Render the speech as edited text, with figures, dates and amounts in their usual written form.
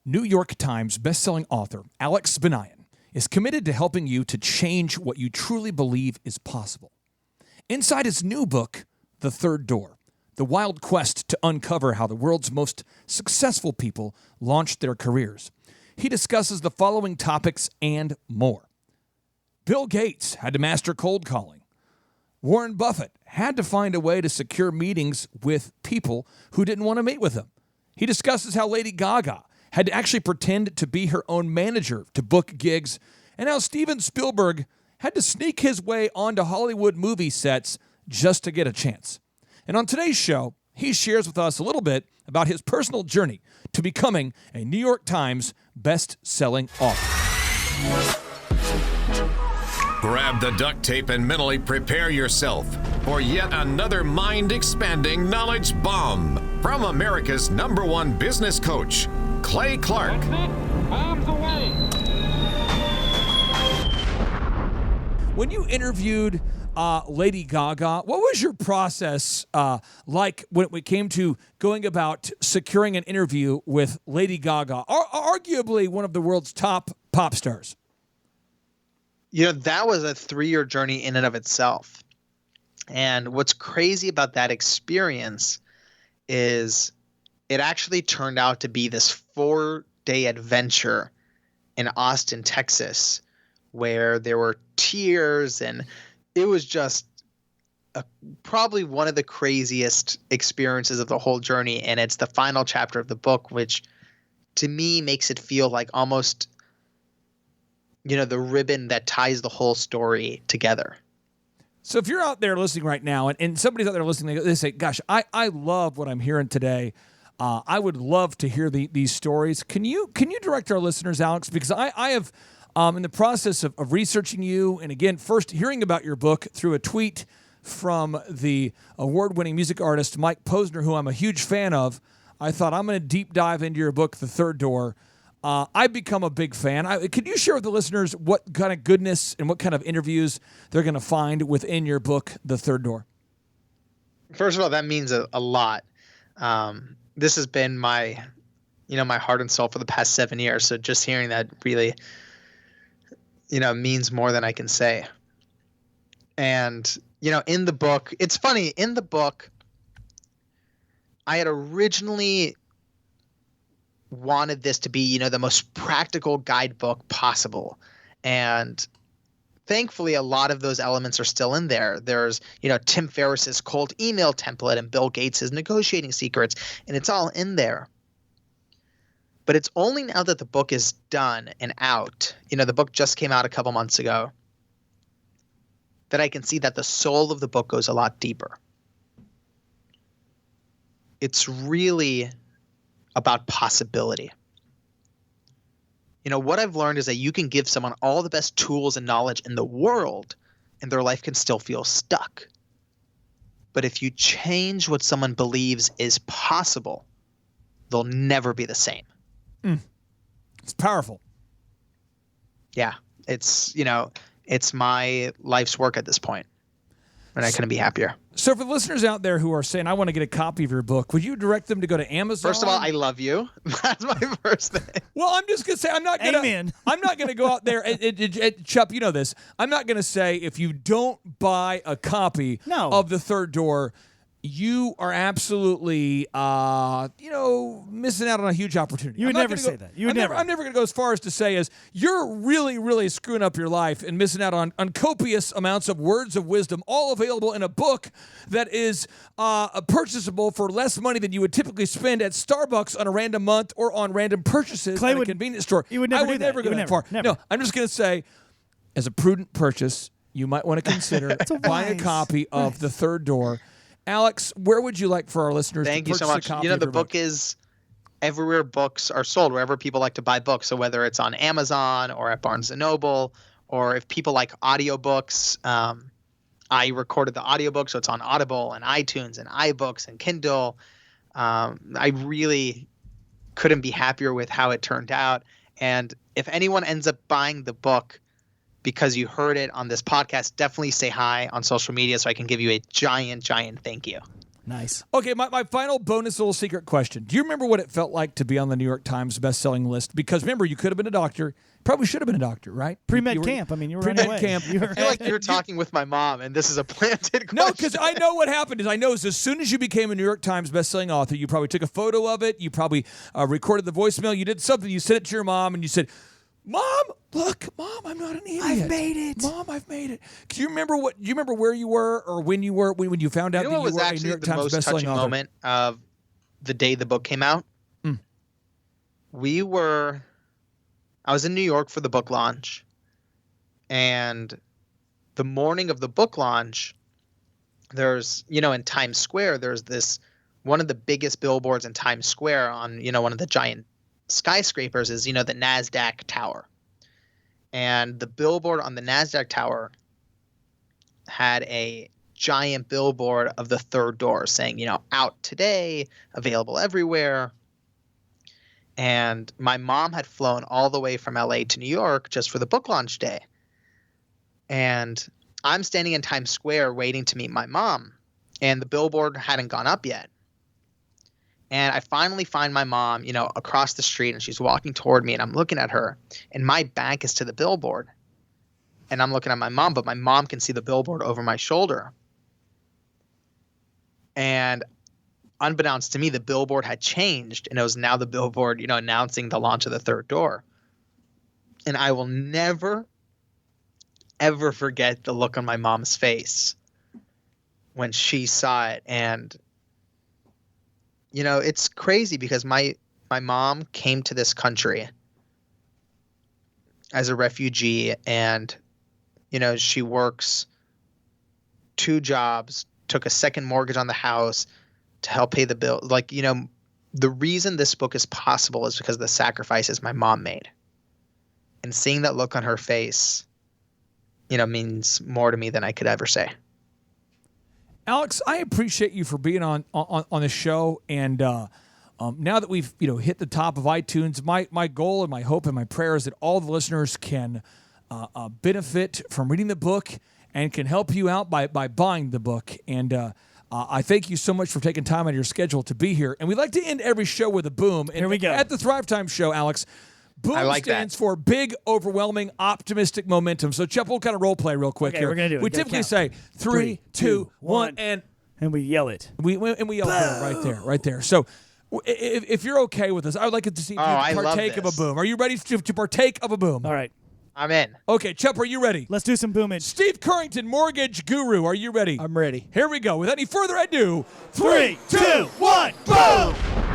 New York Times bestselling author Alex Banayan is committed to helping you to change what you truly believe is possible. Inside his new book, The Third Door, the wild quest to uncover how the world's most successful people launched their careers, he discusses the following topics and more. Bill Gates had to master cold calling. Warren Buffett had to find a way to secure meetings with people who didn't want to meet with him. He discusses how Lady Gaga had to actually pretend to be her own manager to book gigs, and how Steven Spielberg had to sneak his way onto Hollywood movie sets just to get a chance. And on today's show, he shares with us a little bit about his personal journey to becoming a New York Times best-selling author. Grab the duct tape and mentally prepare yourself for yet another mind-expanding knowledge bomb from America's #1 business coach, Clay Clark. That's it. Bombs away. When you interviewed Lady Gaga, what was your process like when it came to going about securing an interview with Lady Gaga, arguably one of the world's top pop stars? You know, that was a 3-year journey in and of itself. And what's crazy about that experience is it actually turned out to be this 4-day adventure in Austin, Texas, where there were tears, and it was just probably one of the craziest experiences of the whole journey. And it's the final chapter of the book, which to me makes it feel like almost, you know, the ribbon that ties the whole story together. So if you're out there listening right now, and somebody's out there listening, they say, gosh, I love what I'm hearing today. I would love to hear these stories. Can you direct our listeners, Alex? Because I have, in the process of researching you, and again, first hearing about your book through a tweet from the award-winning music artist Mike Posner, who I'm a huge fan of, I thought I'm going to deep dive into your book, The Third Door. I've become a big fan. Could you share with the listeners what kind of goodness and what kind of interviews they're going to find within your book, The Third Door? First of all, that means a lot. This has been my heart and soul for the past 7 years. So just hearing that really, means more than I can say. And, in the book, it's funny, in the book, I had originally wanted this to be, the most practical guidebook possible. And thankfully, a lot of those elements are still in there. There's, Tim Ferriss's cold email template and Bill Gates's negotiating secrets, and it's all in there. But it's only now that the book is done and out, the book just came out a couple months ago, that I can see that the soul of the book goes a lot deeper. It's really about possibility. What I've learned is that you can give someone all the best tools and knowledge in the world, and their life can still feel stuck. But if you change what someone believes is possible, they'll never be the same. It's powerful. Yeah. It's my life's work at this point, and I couldn't be happier. So for the listeners out there who are saying, I want to get a copy of your book, would you direct them to go to Amazon? First of all, I love you. That's my first thing. Well, I'm just going to say, I'm not going to go out there and Chup, you know this. I'm not going to say if you don't buy a copy of The Third Door, you are absolutely, missing out on a huge opportunity. You would never say that. You would never. I'm never going to go as far as to say as you're really, really screwing up your life and missing out on copious amounts of words of wisdom, all available in a book that is purchasable for less money than you would typically spend at Starbucks on a random month or on random purchases at a convenience store. You would never do that. Never go that far. Never. No, I'm just going to say, as a prudent purchase, you might want to consider buying a copy of The Third Door. Alex, where would you like for our listeners to purchase a copy? Thank you so much. The book is everywhere books are sold, wherever people like to buy books. So whether it's on Amazon or at Barnes & Noble, or if people like audiobooks, I recorded the audiobook, so it's on Audible and iTunes and iBooks and Kindle. I really couldn't be happier with how it turned out. And if anyone ends up buying the book because you heard it on this podcast, definitely say hi on social media so I can give you a giant, giant thank you. Nice. Okay, my final bonus little secret question. Do you remember what it felt like to be on the New York Times best-selling list? Because remember, you could have been a doctor. Probably should have been a doctor, right? Pre-med camp. I mean, you were pre-med on your way. camp. I feel like you're talking with my mom, and this is a planted question. No, because I know what happened is as soon as you became a New York Times bestselling author, you probably took a photo of it. You probably recorded the voicemail. You did something. You sent it to your mom, and you said, "Mom, look, Mom, I'm not an idiot. I've made it. Mom, I've made it." Do you remember where you were or when you were when you found out You that know you what was were a New actually York the Times most bestselling touching author? moment of the day the book came out? I was in New York for the book launch, and the morning of the book launch, there's, in Times Square, there's one of the biggest billboards in Times Square on, one of the giant skyscrapers is, the NASDAQ tower. And the billboard on the NASDAQ tower had a giant billboard of the third door saying, out today, available everywhere. And my mom had flown all the way from LA to New York just for the book launch day. And I'm standing in Times Square waiting to meet my mom, and the billboard hadn't gone up yet. And I finally find my mom, across the street, and she's walking toward me, and I'm looking at her, and my back is to the billboard. And I'm looking at my mom, but my mom can see the billboard over my shoulder. And unbeknownst to me, the billboard had changed, and it was now the billboard, announcing the launch of the third door. And I will never, ever forget the look on my mom's face when she saw it. And, it's crazy because my mom came to this country as a refugee, and, she works 2 jobs, took a second mortgage on the house to help pay the bill. The reason this book is possible is because of the sacrifices my mom made. And seeing that look on her face, means more to me than I could ever say. Alex, I appreciate you for being on the show. And now that we've hit the top of iTunes, my goal and my hope and my prayer is that all the listeners can benefit from reading the book and can help you out by buying the book. And I thank you so much for taking time out of your schedule to be here. And we like to end every show with a boom. And here we go. At the Thrivetime show, Alex, boom stands for big, overwhelming, optimistic momentum. So, Chep, we'll kind of role play real quick here. We're gonna do it. We typically say 3, 2, 1, and we yell it. We yell boom right there. So, if you're okay with this, I would like to see you partake of a boom. Are you ready to partake of a boom? All right. I'm in. Okay, Chep, are you ready? Let's do some boomage. Steve Currington, mortgage guru, are you ready? I'm ready. Here we go. Without any further ado, 3, 2, 1, boom!